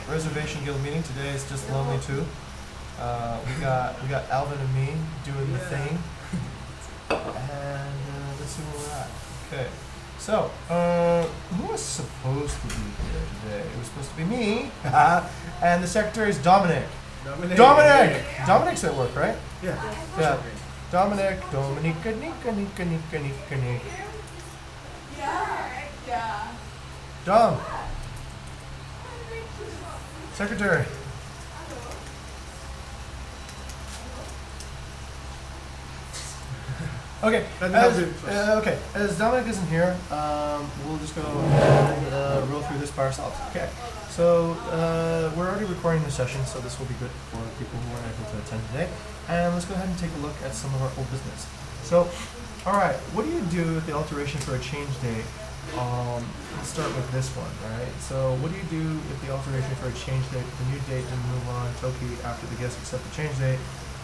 Reservation Guild meeting. Today is just lonely too. We got Alvin and me doing the thing, and let's see where we're at. Okay, so who was supposed to be here today? It was supposed to be me, and the secretary is Dominic. Dominic's at work, right? Yeah. Dominic. Dom. Secretary. Okay. As Dominic isn't here, we'll just go ahead and roll through this by ourselves. Okay. So we're already recording the session, so this will be good for people who weren't able to attend today. And let's go ahead and take a look at some of our old business. So, all right, what do you do with the alteration for a change date? Let's start with this one, right? So what do you do if the alteration for a change date, the new date didn't move on Toki after the guests accept the change date?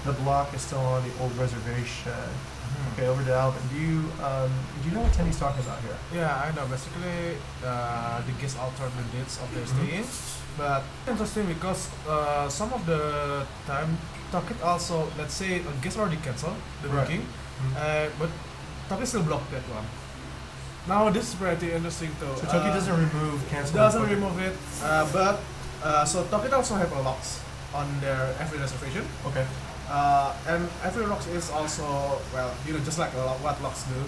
The block is still on the old reservation. Okay, over to Alvin. Do you know what Tenny's talking about here? Yeah, I know. Basically, the guests alter the dates of their stay in, but interesting because some of the time Toki also, let's say a guest already cancelled the booking, but Toki still blocked that one. Now this is pretty interesting too. So Toki doesn't remove cancel. Doesn't remove it, but so Toki also have a locks on their every reservation. Okay. And every locks is also just like what locks do.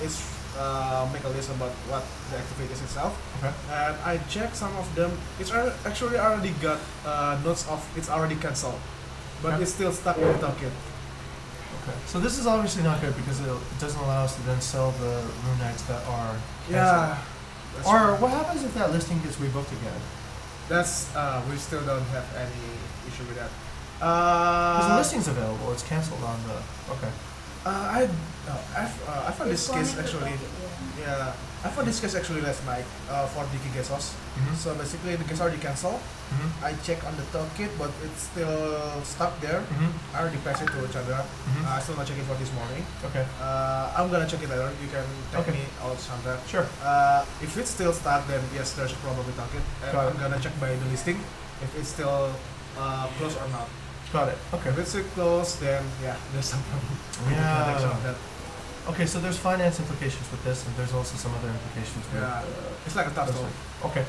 It's make a list about what the activity is itself. Okay. And I checked some of them. It's actually already got notes of it's already cancelled, but it's still stuck with Toki. Okay. So this is obviously not good because it doesn't allow us to then sell the room nights that are canceled. Yeah. Or what happens if that listing gets rebooked again? That's we still don't have any issue with that. Because the listing's available, it's cancelled on the. Okay. I found this case actually. Yeah, I found this case actually last night for the guest house. So basically, the guest already cancelled. I checked on the toolkit, but it's still stuck there. I already passed it to Chandra. I still not checking for this morning. Okay. I'm gonna check it later. You can take me out, Chandra. Sure. If it's still stuck, then yes, there's a problem with toolkit. And I'm gonna check by the listing if it's still closed or not. Got it. Okay. If it's still closed, then yeah, there's some problem. Yeah. Okay, so there's finance implications with this, and there's also some other implications with. It's like a tough stone. Okay.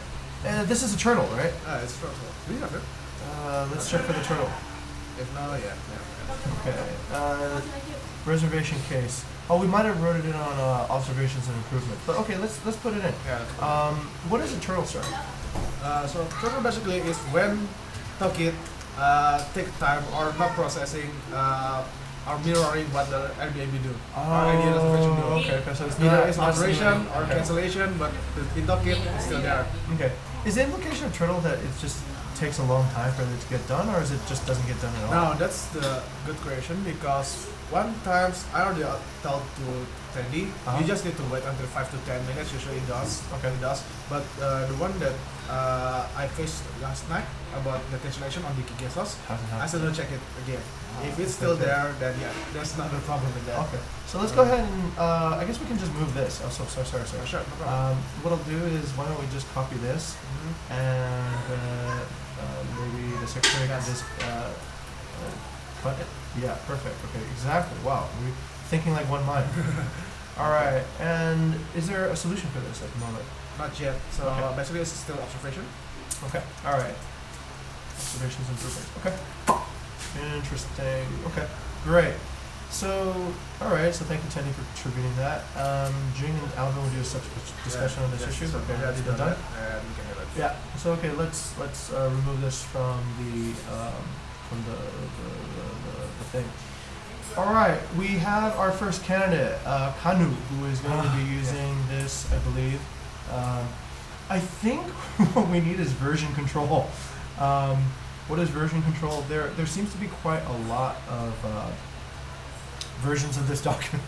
This is a turtle, right? It's a turtle. Do you have it? Let's check for the turtle. If not, yeah. Okay. Reservation case. Oh, we might have wrote it in on observations and improvement. But okay, let's put it in. Yeah. What is a turtle, sir? So turtle basically is when Toki take time or not processing or mirroring what the Airbnb do. Or any reservation do. Okay, so it's either it's operation or cancellation, but the Toki is still there. Okay. Is the implication of turtle that it just takes a long time for it to get done, or is it just doesn't get done at all? No, that's the good question because one times I already told to Teddy, you just need to wait until 5 to 10 minutes. Usually it does. Okay, it does. But the one that I faced last night about the cancellation on the guest house, I still don't check it again. If it's still there, then yeah, there's not a problem with that. Okay. So let's go ahead and I guess we can just move this. Oh, sorry. Sure, no problem. What I'll do is why don't we just copy this and maybe the secretary can just cut it. Yeah, perfect. Okay, exactly. Wow, we're thinking like one mind. All right. And is there a solution for this at the moment? Not yet. So basically, it's still observation. Okay. All right. Observations and improvements. Okay. Interesting. Okay. Great. So, all right. So thank you, Tenny, for contributing that. Jing and Alvin will do a subsequent discussion on this issue. So okay. Yeah, That's been done. And we can have it. Yeah. So okay, let's remove this from the thing. All right, we have our first candidate, Kanu, who is going to be using this, I believe. I think what we need is version control. What is version control? There seems to be quite a lot of versions of this document.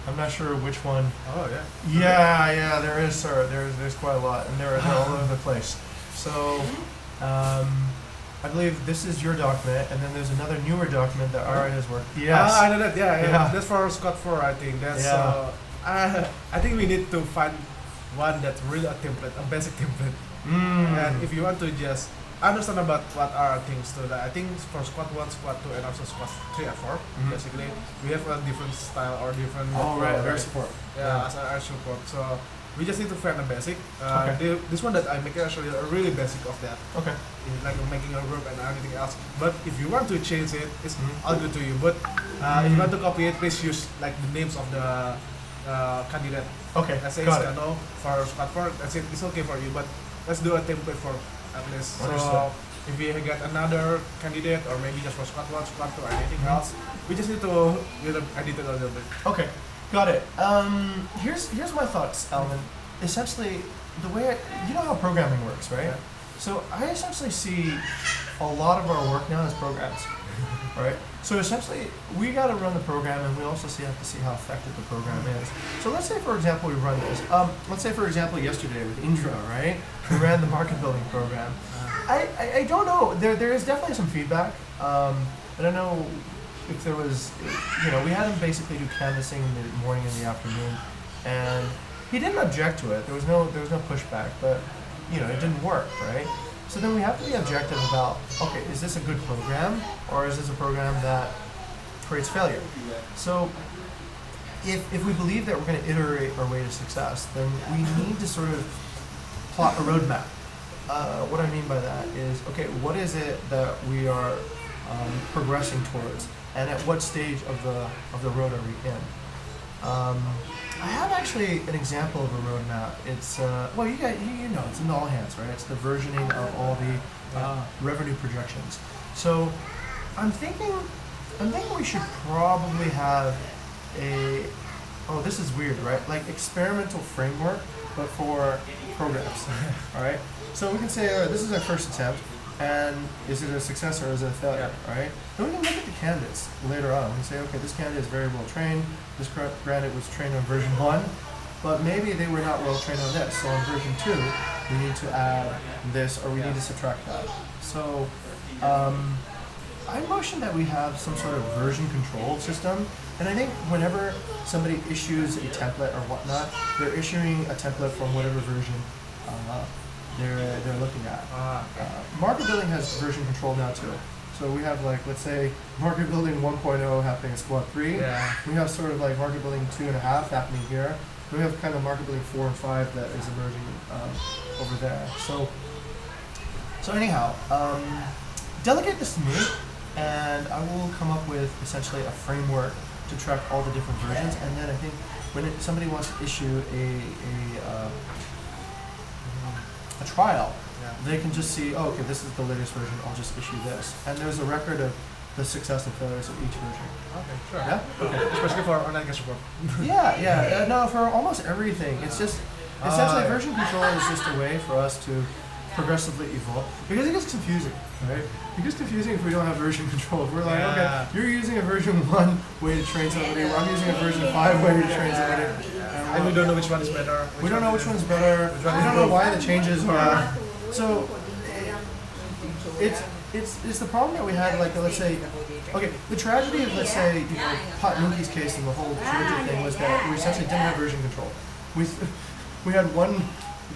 I'm not sure which one. Oh yeah. Yeah, there is, sir. There's quite a lot, and they're all over the place. So, I believe this is your document, and then there's another newer document that Ari has worked. Yes. I know that. Yeah. That's for Scott 4, I think. That's. I think we need to find one that's really a template, a basic template. And if you want to just understand about what are things to that. I think for squad 1, squad 2, and also squad 3 and 4, basically, we have a different style or different. Oh, right, air support. Yeah, as an air support. So we just need to find a basic. Okay. This one that I make actually a really basic of that. Okay. Like making a group and anything else. But if you want to change it, it's all good to you. But if you want to copy it, please use like the names of the candidate. Okay. Let's say Got it's Kano for squad 4. That's it. It's okay for you. But let's do a template for at least. Understood. So if we get another candidate or maybe just for squad 1, squad 2, or anything else, we just need to edit it a little bit. Okay, got it. Here's my thoughts, Alvin. Essentially, the way you know how programming works, right? Yeah. So I essentially see a lot of our work now as programs, right? So essentially, we got to run the program, and we also have to see how effective the program is. So let's say, for example, we run this. Let's say, for example, yesterday with Indra, right? We ran the market building program. I don't know. There is definitely some feedback. I don't know if there was, we had him basically do canvassing in the morning and the afternoon, and he didn't object to it. There was no pushback, but it didn't work, right? So then we have to be objective about, okay, is this a good program, or is this a program that creates failure? So if we believe that we're going to iterate our way to success, then we need to sort of plot a roadmap. What I mean by that is, okay, what is it that we are progressing towards, and at what stage of the road are we in? I have actually an example of a roadmap. It's it's in all hands, right? It's the versioning of all the revenue projections. So I'm thinking we should probably have this is weird, right? Like experimental framework, but for programs. All right. So we can say, all right, this is our first attempt, and is it a success or is it a failure? All right. Then we can look at the candidates later on. We can say, okay, this candidate is very well trained. This candidate was trained on version 1, but maybe they were not well trained on this. So on version 2, we need to add this, or we need to subtract that. So I motion that we have some sort of version control system, and I think whenever somebody issues a template or whatnot, they're issuing a template from whatever version they're looking at. Market building has version control now too. So we have like, let's say, market building 1.0 happening in squad 3. Yeah. We have sort of like market building 2.5 happening here. We have kind of market building 4 and 5 that is emerging over there. So anyhow, delegate this to me, and I will come up with essentially a framework to track all the different versions. And then I think when somebody wants to issue a trial, they can just see, oh, okay, this is the latest version, I'll just issue this. And there's a record of the success and failures of each version. Okay, sure. Yeah? Okay. Especially for online guest support. No, for almost everything. It's just, essentially version control is just a way for us to progressively evolve. Because it gets confusing, right? It gets confusing if we don't have version control. If we're like, okay, you're using a version 1 way to train somebody, or I'm using a version 5 way to train somebody. And we don't know which one is better. We don't know which one's better. We don't know why the changes are. So it's the problem that we had. Like, let's say, okay, the tragedy of, let's say, Pat Nuki's case and the whole Georgia thing was that we essentially didn't have version control. We had one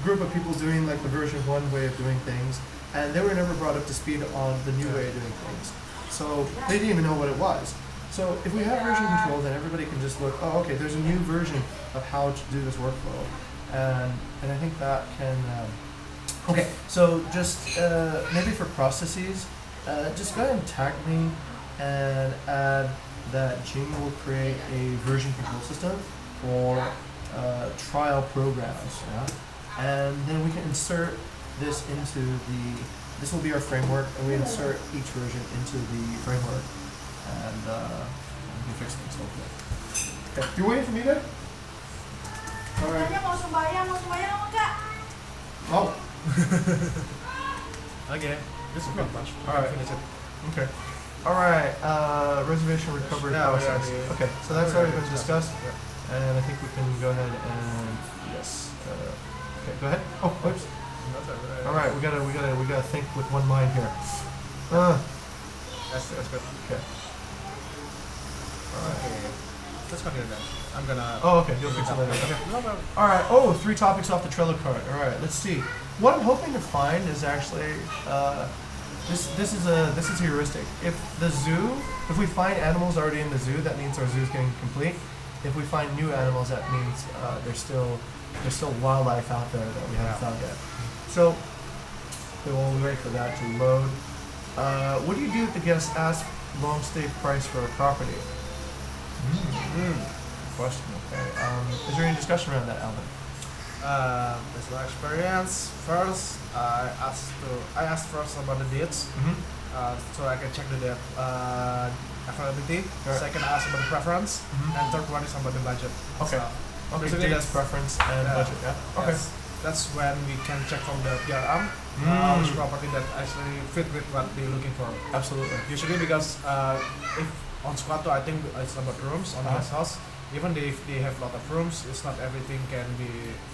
group of people doing like the version 1 way of doing things, and they were never brought up to speed on the new way of doing things. So they didn't even know what it was. So if we have version control, then everybody can just look, oh, okay, there's a new version of how to do this workflow. And I think that can, okay, so just maybe for processes, just go ahead and tag me and add that Jing will create a version control system for trial programs, yeah? And then we can insert this into this will be our framework, and we insert each version into the framework, and we can fix things hopefully. Okay, you waiting for me there? Alright. Oh. Okay, this is not much. Alright. Finish it. Okay. Alright, reservation recovery process. Okay, so that's already been discussed, and I think we can go ahead and, yes. Okay, go ahead. Oh, whoops. Alright, we gotta think with one mind here. That's good. Okay. Okay. Let's continue then. I'm gonna. Oh, okay. You'll fix it later. Okay. Alright. Oh, 3 topics off the Trello card. Alright, let's see. What I'm hoping to find is actually this is a heuristic. If we find animals already in the zoo, that means our zoo is getting complete. If we find new animals, that means there's still wildlife out there that we haven't found yet. So we'll wait for that to load. What do you do if the guest asks long stay price for a property? Question. Okay. Is there any discussion around that, Alvin? Based on experience, first I asked first about the dates, so I can check the date availability. Right. Second, I asked about the preference, and third one is about the budget. Okay. So, Okay. basically Dates, preference, and budget. Yeah. Okay. yes, that's when we can check from the PRM which property that actually fit with what they're looking for. Absolutely. Usually because if on Squato, I think it's about rooms on guest house. Even if they have a lot of rooms, it's not everything can be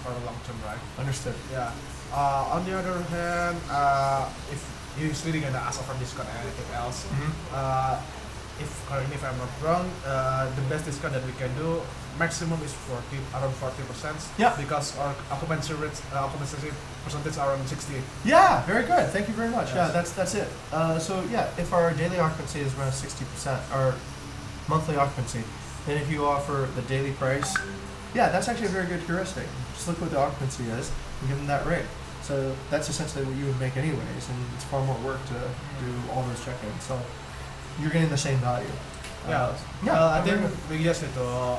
for the long term, right? Understood. Yeah. On the other hand, if you're really gonna ask for discount and anything else, if I'm not wrong, the best discount that we can do maximum is around 40%. Yeah. Because our occupancy percentage are around 60. Yeah. Very good. Thank you very much. Yes. Yeah. That's it. So yeah, if our daily occupancy is around 60%, our monthly occupancy, then if you offer the daily price, yeah, that's actually a very good heuristic. Just look what the occupancy is and give them that rate. So that's essentially what you would make anyways, and it's far more work to do all those check-ins. So you're getting the same value. Yeah. I think we just need to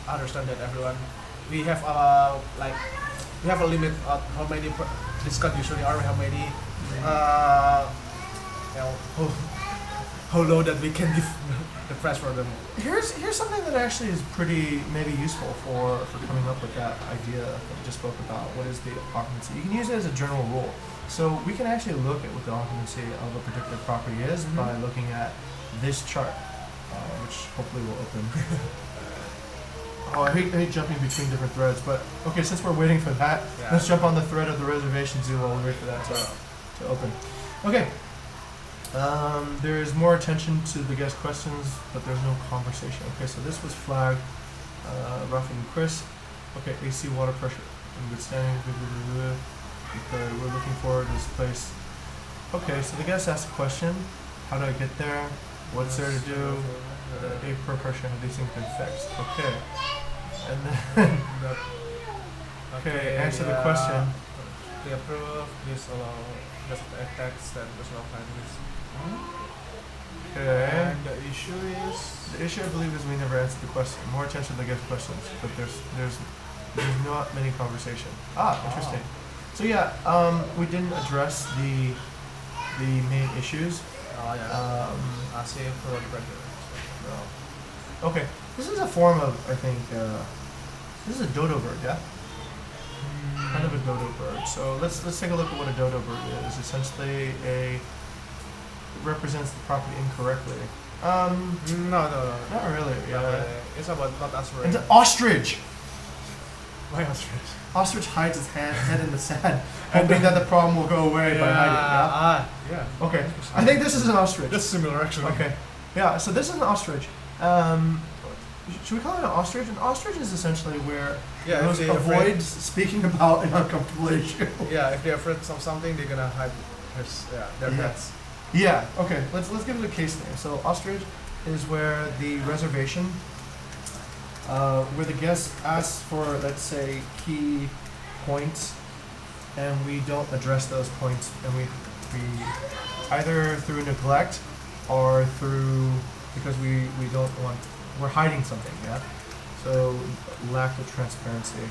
understand that everyone, we have a limit of how many discount usually are, how many how low that we can give the price for them. Here's something that actually is pretty maybe useful for coming up with that idea that we just spoke about. What is the occupancy? You can use it as a general rule. So we can actually look at what the occupancy of a particular property is by looking at this chart, which hopefully will open. I hate jumping between different threads, but okay, since we're waiting for that, let's jump on the thread of the reservation zoo while we wait for that to open. Okay. There is more attention to the guest questions, but there's no conversation. Okay, so this was flagged. Rafi and Chris. Okay, AC water pressure in good standing. Okay, we're looking forward to this place. Okay, so the guest asked a question. How do I get there? What's there to do? Per pressure, have these things been fixed? Okay. And then okay, answer the question. They approve, please allow just a text and there's no findings. Okay. And the issue I believe is we never answered the question. More attention to the guest questions, but there's not many conversation. Interesting. So yeah, we didn't address the main issues. I see for the pressure. Okay, this is a form of, I think, this is a dodo bird, yeah? Kind of a dodo bird. So let's take a look at what a dodo bird is. Essentially, it represents the property incorrectly. No. Not really. Yeah. It's about not answering. It's an ostrich. Why ostrich? Ostrich hides its head in the sand, hoping that the problem will go away by hiding. Yeah. Okay. I think this is an ostrich. That's similar, actually. Okay. Yeah. So this is an ostrich. Should we call it an ostrich? An ostrich is essentially where those avoid speaking about an uncomfortable issue. Yeah, if they're afraid of something, they're gonna hide their heads. Yeah. Okay. Let's give it a case name. So ostrich is where the reservation, where the guest asks for, let's say, key points, and we don't address those points, and we either through neglect or through because we don't want, we're hiding something, yeah? So lack of transparency.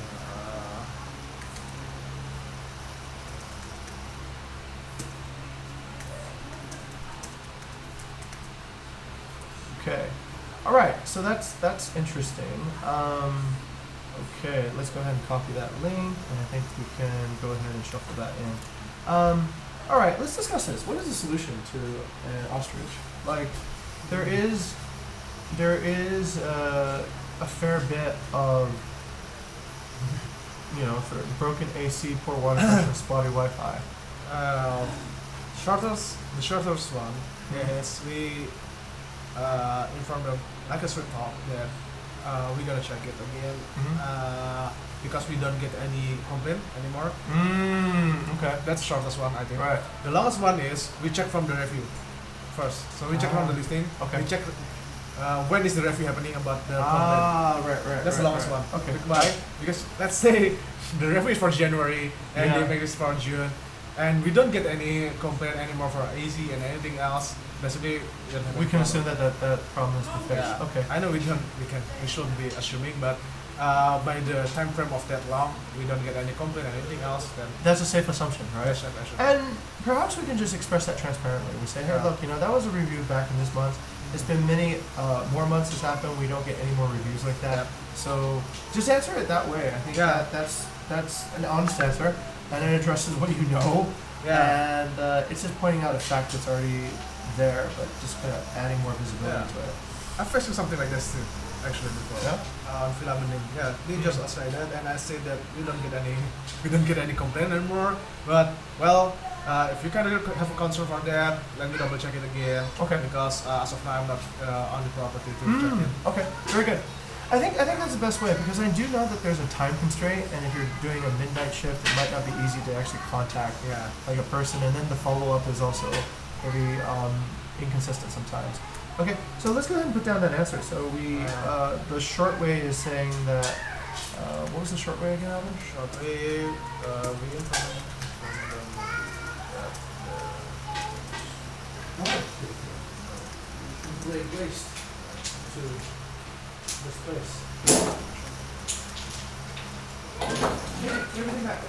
Okay. All right. So that's interesting. Okay. Let's go ahead and copy that link, and I think we can go ahead and shuffle that in. All right. Let's discuss this. What is the solution to an ostrich? Like, there is a fair bit of, sort of broken AC, poor water pressure, spotty Wi-Fi. The shortest one is we inform them, like a straight talk, that we gotta check it again. Mhm. Because we don't get any complaint anymore. Okay. That's the shortest one, I think. Right. The longest one is we check from the review first. So we check from the listing. Okay. We check when is the review happening about the complaint. Right. That's the longest one. Okay. Why? Because let's say the review is for January and Yeah. they make this for June, and we don't get any complaint anymore for AZ and anything else. Basically, We can assume that problem has been fixed. Yeah. Okay. I know we shouldn't be assuming, but by the time frame of that long, we don't get any complaint or anything else. Then That's a safe assumption, right? that's I should. And perhaps we can just express that transparently. We say, hey, Yeah. look, that was a review back in this month. It's been many more months has happened. We don't get any more reviews like that. Yeah. So just answer it that way. I think Yeah. that's an honest answer, and it addresses what you know. Yeah. And it's just pointing out a fact that's already there, but just kind of adding more visibility Yeah. to it. I've faced something like this too, actually before. Yeah? Filamenting. Yeah, they just say that, and I say that we don't get any complaint anymore. But well, if you kind of have a concern for that, let me double check it again. Okay. Because as of now, I'm not on the property to check it. Okay, very good. I think that's the best way, because I do know that there's a time constraint, and if you're doing a midnight shift, it might not be easy to actually contact Yeah. like a person, and then the follow up is also very inconsistent sometimes. Okay, so let's go ahead and put down that answer. So the short way is saying that. What was the short way again, Alvin? Shortly, we implement Waste to this place. Give everything back.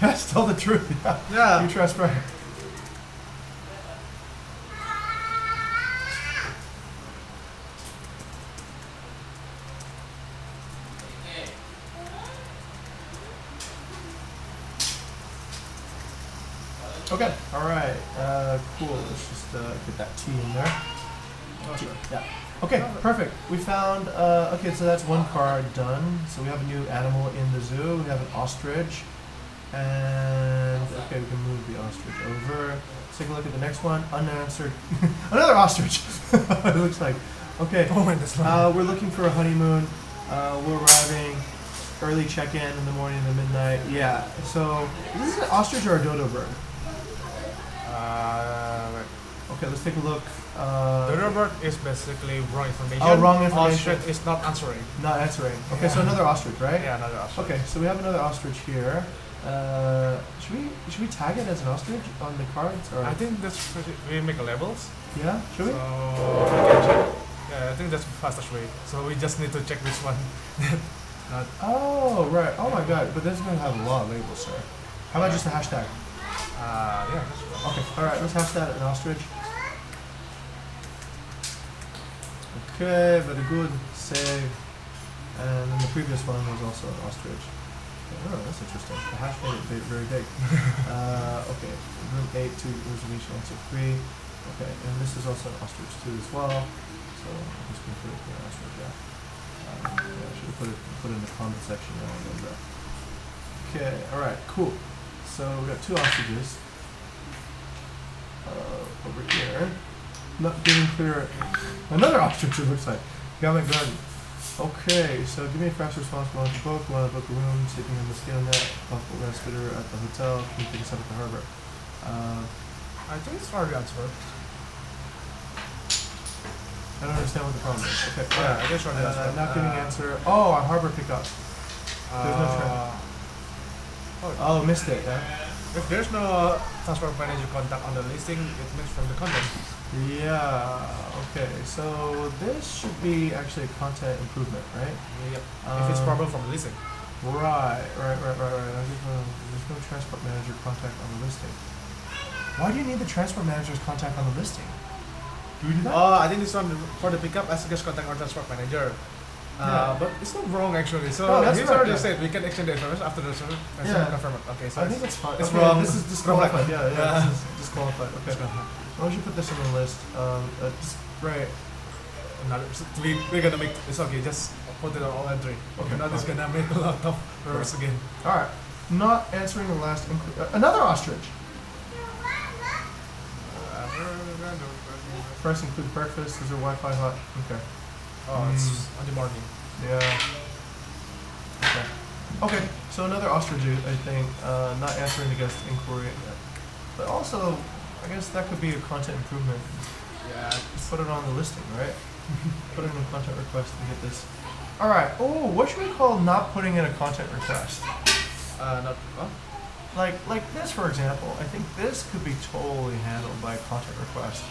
Yes, tell the truth. Yeah. Yeah. You trust Brian. Okay. All right. Cool. Let's just get that T in there. T. Yeah. Okay. Perfect. We found. Okay. So that's one card done. So we have a new animal in the zoo. We have an ostrich. And okay, we can move the ostrich over. Let's take a look at the next one. Unanswered. Another ostrich. It looks like. Okay. Oh, and this one. We're looking for a honeymoon. We're arriving. Early check-in in the morning and the midnight. Yeah. So is this an ostrich or a dodo bird? Wait. Okay, let's take a look. The robot is basically wrong information. Oh, wrong information. Ostrich is not answering. Not answering. Okay, so Yeah. another ostrich, right? Yeah, another ostrich. Okay, so we have another ostrich here. Should we tag it as an ostrich on the cards? Or I think that's pretty. We make labels. yeah, should we? So we can check. Yeah, I think that's the fastest way. So we just need to check which one. Not. Oh right. Oh my god. But this is gonna have a lot of labels, sir. How about just a hashtag? Yeah, that's right. Okay. All right. Let's hash that an ostrich. Okay, very good. Save. And then the previous one was also an ostrich. Oh, that's interesting. The hash made it very big. Okay, room 8 to reservation answer 3. Okay, and this is also an ostrich 2 as well. So I'm just going to put it here, ostrich, yeah. Yeah, I should have put it in the comment section there a little bit. Okay, alright, cool. So we got 2 ostriches. Over here. Not getting clear. Another ostrich, it looks like. Gamma garden. Okay, so give me a fast response. Want to book a room, sleeping in the mosquito net, possible rest fitter at the hotel, can you pick us up at the harbor? I think it's already answered. I don't understand what the problem is. Okay, Yeah, I guess already answered. not giving answer. Oh, a harbor pickup. There's no train. Oh, missed it, yeah? If there's no transport manager contact on the listing, it means from the content. Yeah. Okay. So this should be actually a content improvement, right? Yep. If it's problem from the listing. Right. There's no transport manager contact on the listing. Why do you need the transport manager's contact on the listing? Do we do that? Oh, I think this one for the pickup as guest contact or transport manager. Yeah. But it's not wrong actually. So No, that's he's right, already yeah. said we can exchange the information after the service and Yeah. confirm it. Okay, so I think it's fine. it's Okay, wrong. This is disqualified. Yeah, Yeah. this is disqualified. Okay. Why don't you put this on the list? Just right. Another, so we're gonna make it's okay. Just put it on all entry. Okay. Not just gonna make a lot of errors again. All right. Not answering the last another ostrich. Price include breakfast. Is there Wi-Fi hot? Okay. Oh, it's on the morning. Yeah. Okay. Okay. So another ostrich, I think, not answering the guest inquiry, but also, I guess that could be a content improvement. Yeah. Just put it on the listing, right? Put it in a content request and get this. All right. Oh, what should we call not putting in a content request? Not. Huh? Like this, for example. I think this could be totally handled by a content request.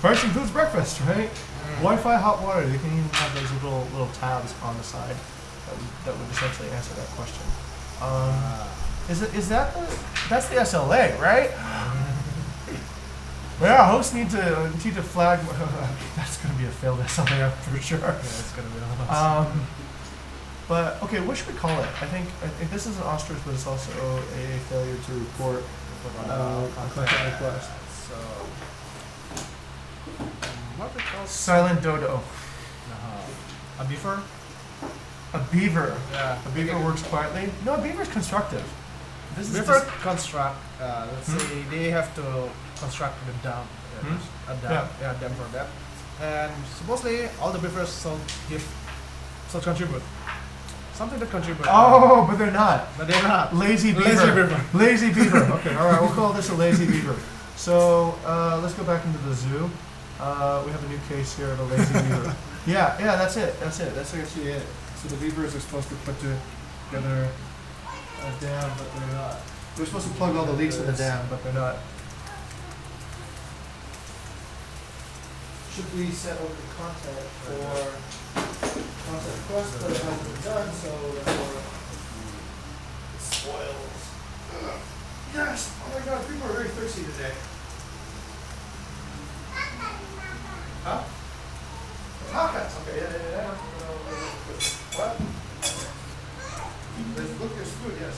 Price includes breakfast, right? Wi-Fi, hot water. You can even have those little tabs on the side that would essentially answer that question. Is that that's the SLA, right? Yeah, hosts need to flag. That's gonna be a failed SLA for sure. Yeah, it's gonna be a But okay, what should we call it? I think this is an ostrich, but it's also a failure to report a content request. So, what we call Silent dodo. a beaver? A beaver. Yeah, A beaver works quietly. No, a beaver's constructive. This is beaver just, construct. Let's say they have to construct the dam. A dam. Yeah, dam for that. And supposedly all the beavers shall contribute. Something that contribute. oh, but they're not. But they're not. Lazy beaver. Lazy beaver. Lazy beaver. Okay, all right, we'll call this a lazy beaver. So let's go back into the zoo. We have a new case here of a lazy beaver. Yeah, that's it. That's actually it. So the beavers are supposed to put together a dam, but they're not. They're supposed to plug all the leaks in the dam, but they're not. Should we set over the content for content request, but it hasn't been done, so therefore it spoils. Yes! Oh my god, people are very thirsty today. Huh? Tacos! Okay, yeah. What? Look, there's food, yes.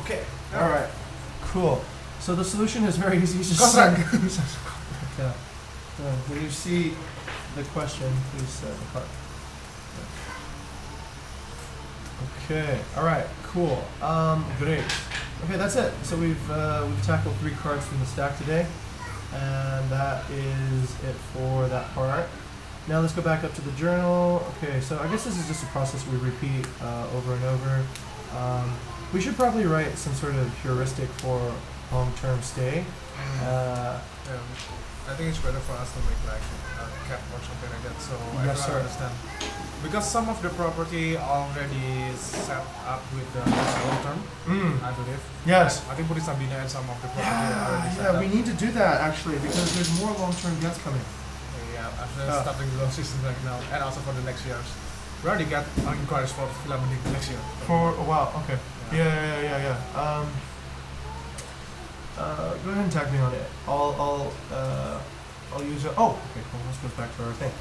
Okay. All right. Cool. So the solution is very easy. Just yeah. When you see the question, please set the card. Okay. All right. Cool. Great. Okay, that's it. So we've tackled 3 cards from the stack today, and that is it for that part. Now let's go back up to the journal. Okay. So I guess this is just a process we repeat over and over. We should probably write some sort of heuristic for long-term stay. I think it's better for us to make like a cap or something like that. So Yes, I sir. don't understand because some of the property already set up with the long term. I believe. Yes. I think Buddhist Sabina and some of the property already set up. We need to do that actually because there's more long-term gets coming. Yeah, after starting the loan system right now, and also for the next years. We already got inquiries for Villa next year. For a while, okay. Yeah. Go ahead and tag me on it. I'll use it. Oh, okay, cool. Let's go back to our thing.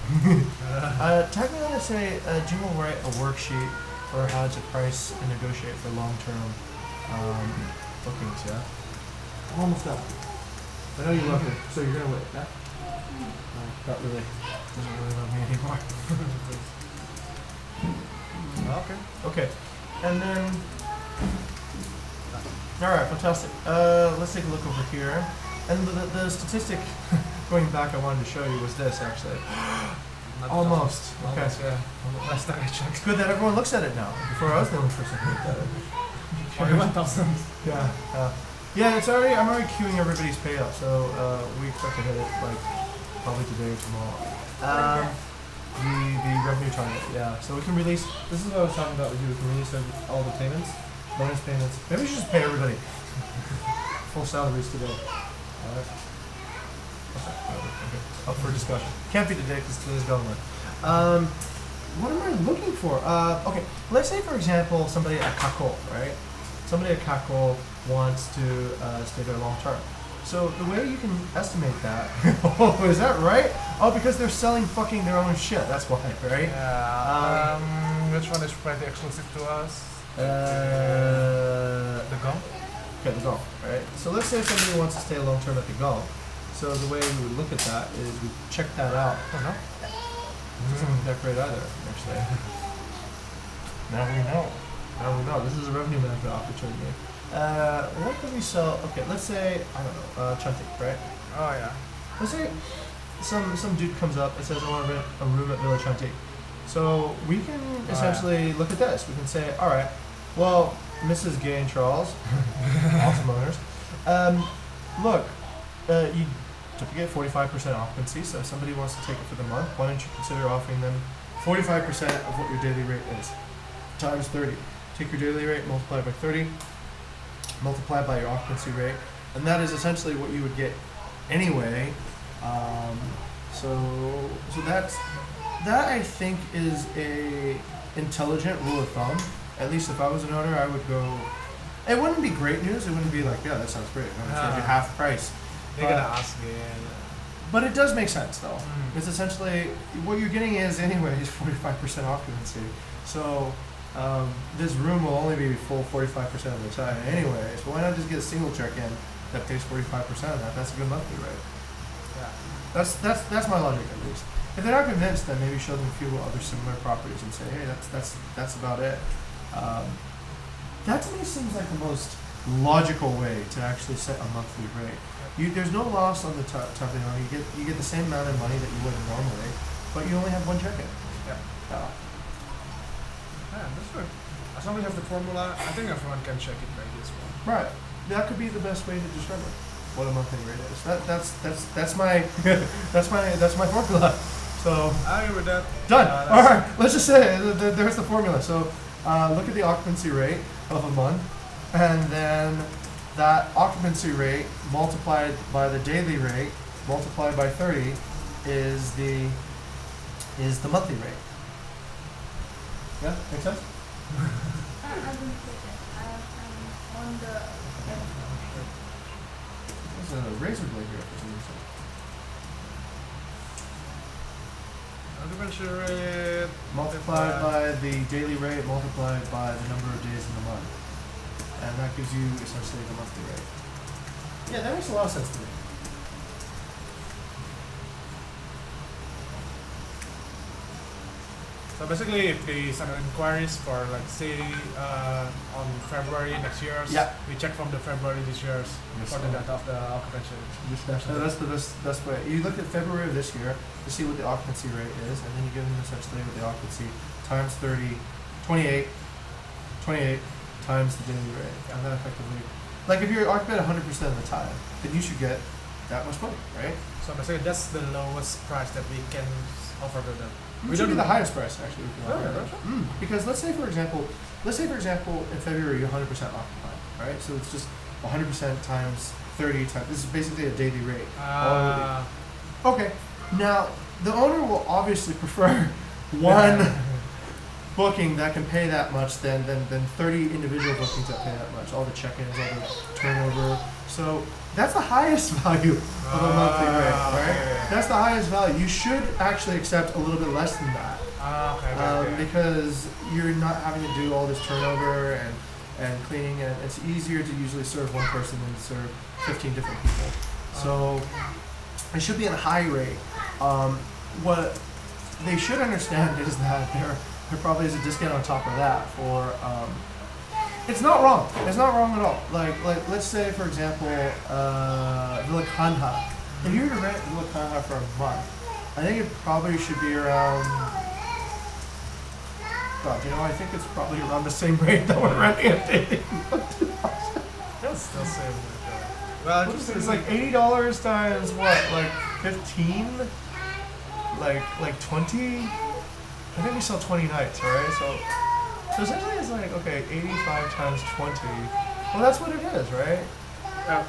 Tag me on it. Say Jim will write a worksheet for how to price and negotiate for long-term bookings. Yeah. I'm almost done. I know you love it, so you're gonna wait. Yeah. Not really. Doesn't really love me anymore. Okay. And then, all right, fantastic. Let's take a look over here. And the statistic, going back, I wanted to show you was this actually. Not Almost. just- Okay. Almost, yeah. Last time I checked. It's good that everyone looks at it now. Before I was the only person who looked at it. 41,000. Yeah. Yeah, it's already. I'm already queuing everybody's payout, so we expect to hit it like probably today or tomorrow. The revenue target. Yeah. So we can release. This is what I was talking about with you. We can release all the payments, bonus payments. Maybe we should just pay everybody full salaries today. Alright. Okay. Up for discussion. Can't be today because today's government. What am I looking for? Okay, let's say for example somebody at Kako, right? Somebody at Kako wants to stay there long term. So the way you can estimate that, oh, is that right? Oh, because they're selling fucking their own shit. That's why, right? Yeah. Which one is pretty exclusive to us? The gum? Okay, the golf, right? So let's say somebody wants to stay long term at the golf. So the way we would look at that is we check that out. Oh no. Doesn't look great either, actually. Now we know. Now we know. This is a revenue management opportunity. What can we sell? Okay, let's say, I don't know, Chantik, right? Oh yeah. Let's say some dude comes up and says, I want to rent a room at Villa Chantik. So we can essentially look at this. We can say, all right, well, Mrs. Gay and Charles, awesome owners, look, you typically get 45% occupancy, so if somebody wants to take it for the month, why don't you consider offering them 45% of what your daily rate is, times 30. Take your daily rate, multiply it by 30, multiply by your occupancy rate, and that is essentially what you would get anyway. So that I think is a intelligent rule of thumb. At least if I was an owner, I would go. It wouldn't be great news. It wouldn't be like, yeah, that sounds great. I'm gonna charge you half price. They're gonna ask again. But it does make sense though. It's essentially what you're getting is anyways 45% occupancy. So this room will only be full 45% of the time anyway. So why not just get a single check-in that pays 45% of that? That's a good monthly rate. Yeah. That's my logic at least. If they're not convinced, then maybe show them a few other similar properties and say, hey, that's about it. That to me seems like the most logical way to actually set a monthly rate. There's no loss on the top. You get the same amount of money that you would normally, but you only have one check-in. Yeah. Yeah, that's good. As long as you have the formula, I think everyone can check it by this one. Right. That could be the best way to determine what a monthly rate is. That's my that's my formula. So I agree with that. done. All right. Let's just say there's the formula. So look at the occupancy rate of a month, and then that occupancy rate multiplied by the daily rate multiplied by 30 is the monthly rate. Yeah, make sense? I don't get it. I'm on the. There's a razor blade here for some reason. Occupancy rate Multiplied by the daily rate multiplied by the number of days in the month. And that gives you essentially the monthly rate. Yeah, that makes a lot of sense to me. So basically, if they send inquiries for, like, say, on February next year, Yeah. we check from the February this year's Yes, for the sir. data of the occupancy. That's the best way. You look at February of this year to see what the occupancy rate is, and then you give them essentially what the occupancy times 30, 28 times the daily rate. And then effectively, like if you're occupied 100% of the time, then you should get that much money, right? So basically, that's the lowest price that we can offer to them. We should be the highest price actually. We can offer. Really? Because let's say for example in February you're 100% occupied, right? So it's just 100% times 30 times. This is basically a daily rate. Okay. Now the owner will obviously prefer one booking that can pay that much than 30 individual bookings that pay that much. All the check-ins, all the turnover. So that's the highest value of a monthly rate, right? Okay. That's the highest value. You should actually accept a little bit less than that. Okay. Because you're not having to do all this turnover and cleaning, and it's easier to usually serve one person than to serve 15 different people. So it should be at a high rate. What they should understand is that there probably is a discount on top of that for. It's not wrong. It's not wrong at all. Like let's say for example, Villa Kanha. If you were to rent Villa Kanha for a month, I think it probably should be around. God, I think it's probably around the same rate that we're renting a daily book. That's still same. Well, It's like $80 times what, like 15, like 20. I think we sell 20 nights, right? So essentially it's like, okay, 85 times 20. Well, that's what it is, right?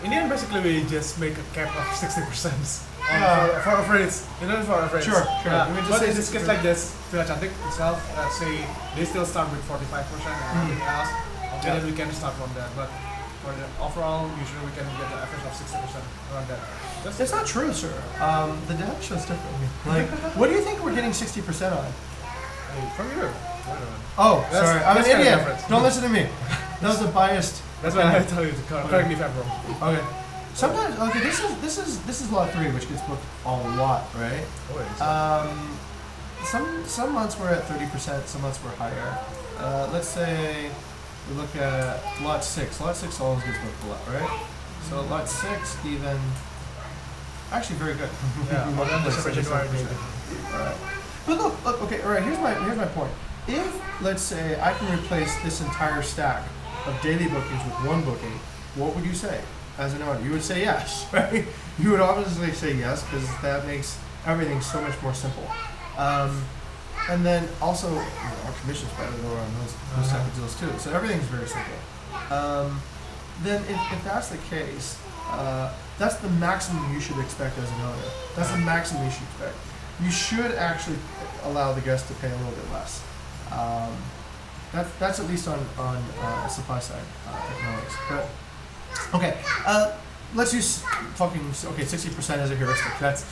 In the end, basically, we just make a cap of 60% Yeah. for our friends. For our friends. Sure. Yeah. We just But say in this case 60%. like this, Villa Cantik itself, let's say they still start with 45% and everything else. Okay, then we can start from that. But for the overall, usually we can get an average of 60% around that. That's not true, sir. The data shows differently. Like, what do you think we're getting 60% on? From you. Oh, That's- sorry, I'm an that's kind of idiot. different. Don't listen to me. That was a biased. That's why I tell you to correct me if I'm wrong. Okay. Sometimes, okay, this is lot 3, which gets booked a lot, right? Some months we're at 30%, some months we're higher. Let's say we look at lot 6. Lot 6 always gets booked a lot, right? So lot 6 even, actually very good. Yeah, well, then the Like 77%. Alright. But look, okay, alright, here's my point. If, let's say, I can replace this entire stack of daily bookings with one booking, what would you say as an owner? You would say yes, right? You would obviously say yes, because that makes everything so much more simple. And then also, our commission's better lower on those type of deals too. So everything's very simple. Then if that's the case, that's the maximum you should expect as an owner. That's the maximum you should expect. You should actually allow the guest to pay a little bit less. That's at least on supply side economics. But okay, let's use fucking 60% as a heuristic. That's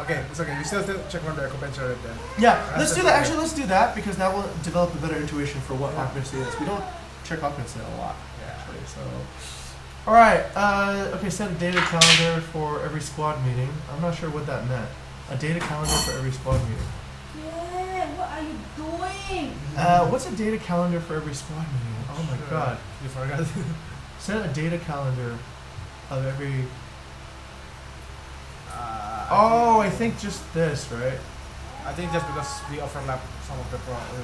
Okay, it's okay. We still check on the occupancy rate then. yeah. Let's do that. Actually, let's do that because that will develop a better intuition for what occupancy is. We don't check occupancy a lot, actually. So, all right. Okay, set a data calendar for every squad meeting. I'm not sure what that meant. A data calendar for every squad meeting. Yeah, what are you doing? What's a data calendar for every squad meeting? Oh my god. You forgot. Set a data calendar of every. I think just this, right? I think just because we overlap some of the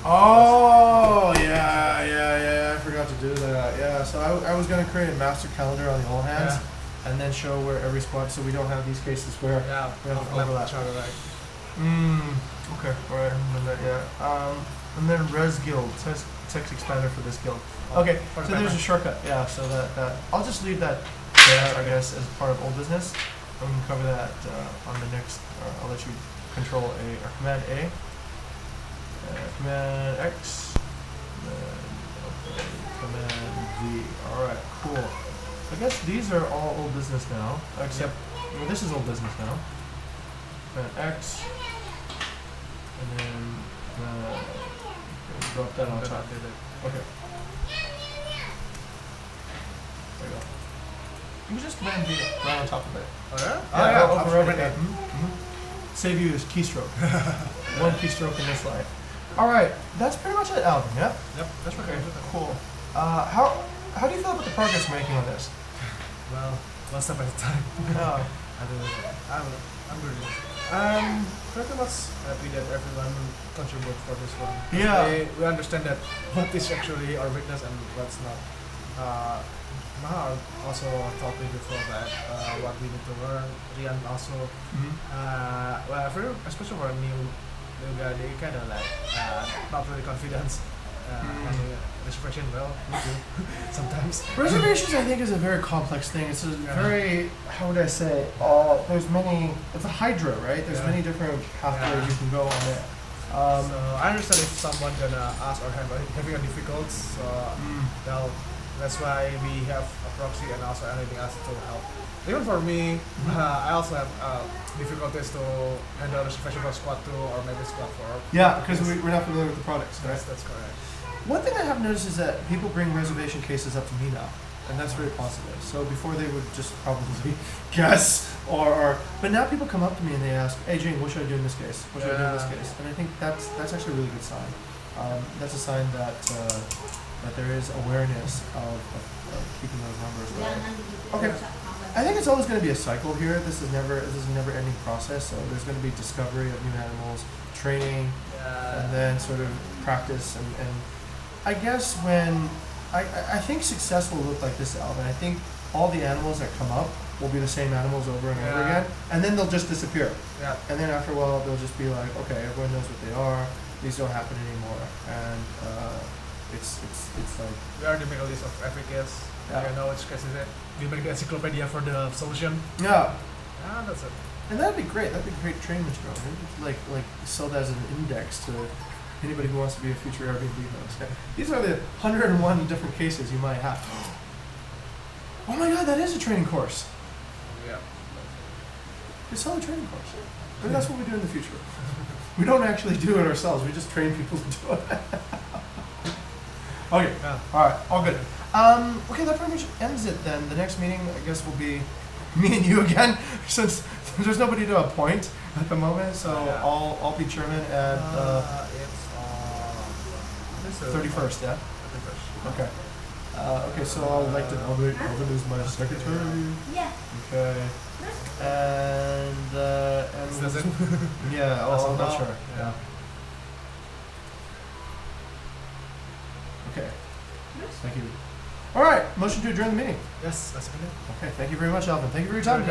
Oh, yeah. I forgot to do that. Yeah, so I was going to create a master calendar on the all hands and then show where every squad, so we don't have these cases where we have overlap. each other, right? Okay, alright, and then Res Guild, text expander for this guild. Okay, so there's a shortcut, so that I'll just leave that there, I guess, as part of old business. I'm going to cover that on the next, I'll let you control A, or Command A, Command X, Command V. Alright, cool. I guess these are all old business now, except, well, this is old business now. Command X, and then drop that on top. Okay. There you go. You can just Command V right on top of it. Oh yeah? Override it. Save you this keystroke. One keystroke in this life. Alright, that's pretty much it, Alvin, yeah? Yep, that's Okay, cool. How do you feel about the progress we're making on this? Well, one step at a time. Oh. I'm pretty much happy that everyone contributes for this one. Yeah. We understand that what is actually our weakness and what's not. Maha also taught me before that what we need to learn. Rian also, well, especially for a new guy, they kind of like not really confident. Having a reservation, well, me too, sometimes. Reservations, I think, is a very complex thing. It's a very, how would I say, there's many, it's a hydra, right? There's many different pathways you can go on it. So I understand if someone gonna ask or having a difficult, so that's why we have a proxy and also anything else to help. Even for me, I also have difficulties to handle reservation for squad 2 or maybe squad 4. Yeah, because we're not familiar with the products, right? That's correct. One thing I have noticed is that people bring reservation cases up to me now, and that's very positive. So before they would just probably guess, but now people come up to me and they ask, "Hey, Jane, what should I do in this case? What should I do in this case?" And I think that's actually a really good sign. That's a sign that there is awareness of keeping those numbers right. Okay. I think it's always going to be a cycle here. This is never ending process. So there's going to be discovery of new animals, training, and then sort of practice. And I guess when I think success will look like this, Alvin. I think all the animals that come up will be the same animals over and over again, and then they'll just disappear. Yeah. And then after a while, they'll just be like, okay, everyone knows what they are. These don't happen anymore, and it's like We are the middle list of every case. Yeah. You know which case is it. We make the encyclopedia for the solution. yeah. Ah, that's it. And that'd be great. That'd be great training material. Maybe like sell that as an index to anybody who wants to be a future Airbnb host. These are the 101 different cases you might have. Oh my God, that is a training course. Yeah. We sell a training course. Maybe that's what we do in the future. We don't actually do it ourselves. We just train people to do it. Okay. Yeah. All right. All good. Okay, that pretty much ends it then. The next meeting, I guess, will be me and you again, since there's nobody to appoint at the moment. So Yeah. I'll be chairman at It's on 31st. Yeah. 31st. Okay. Okay. So I'll elect Albert as my secretary. Yeah. Okay. And Does it? yeah. As I'm of not now, sure. yeah. Yeah. Okay. Thank you. All right. Motion to adjourn the meeting. Yes, that's it. Okay. Thank you very much, Alvin. Thank you for your time.